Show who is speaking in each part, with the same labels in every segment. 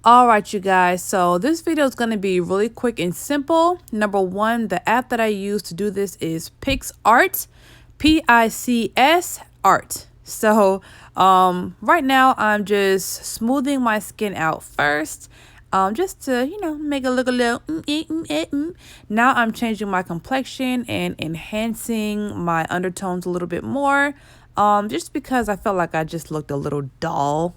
Speaker 1: All right, you guys, so this video is going to be really quick and simple. Number one, the app that I use to do this is PICSART, P-I-C-S art. So right now I'm just smoothing my skin out first, just to, make it look a little Now I'm changing my complexion and enhancing my undertones a little bit more, just because I felt like I just looked a little dull.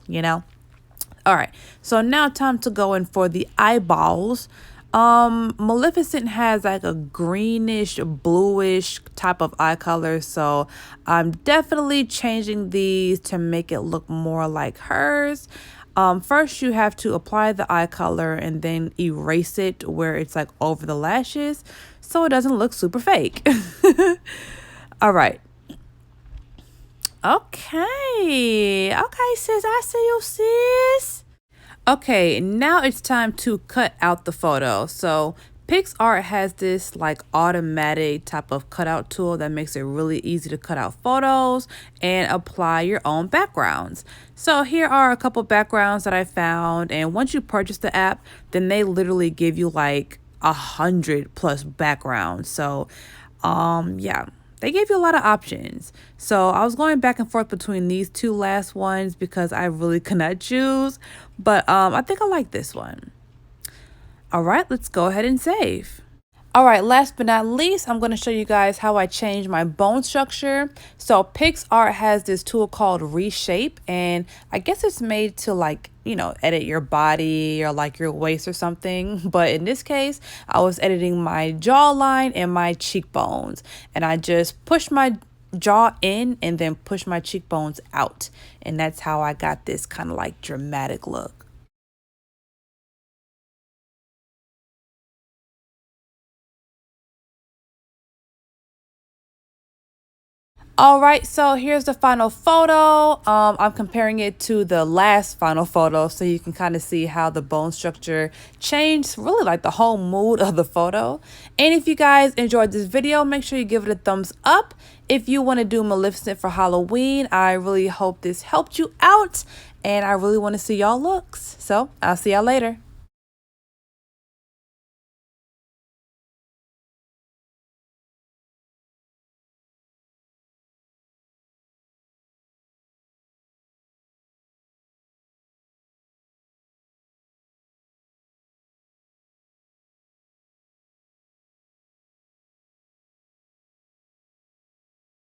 Speaker 1: All right, so now time to go in for the eyeballs. Maleficent has like a greenish, bluish type of eye color, so I'm definitely changing these to make it look more like hers. First you have to apply the eye color and then erase it where it's like over the lashes so it doesn't look super fake. All right. Okay, sis, I see you, sis. Okay, now it's time to cut out the photo. So PICSART has this like automatic type of cutout tool that makes it really easy to cut out photos and apply your own backgrounds. So here are a couple backgrounds that I found, and once you purchase the app, then they literally give you like 100+ backgrounds. So yeah, they gave you a lot of options. So I was going back and forth between these two last ones because I really could not choose, but I think I like this one. All right, let's go ahead and save. All right, last but not least, I'm going to show you guys how I change my bone structure. So PICSART has this tool called Reshape, and I guess it's made to like, edit your body or like your waist or something. But in this case, I was editing my jawline and my cheekbones, and I just pushed my jaw in and then push my cheekbones out. And that's how I got this kind of like dramatic look. All right, so here's the final photo. I'm comparing it to the last final photo so you can kind of see how the bone structure changed, really like the whole mood of the photo. And if you guys enjoyed this video, make sure you give it a thumbs up. If you want to do Maleficent for Halloween, I really hope this helped you out, and I really want to see y'all looks. So I'll see y'all later.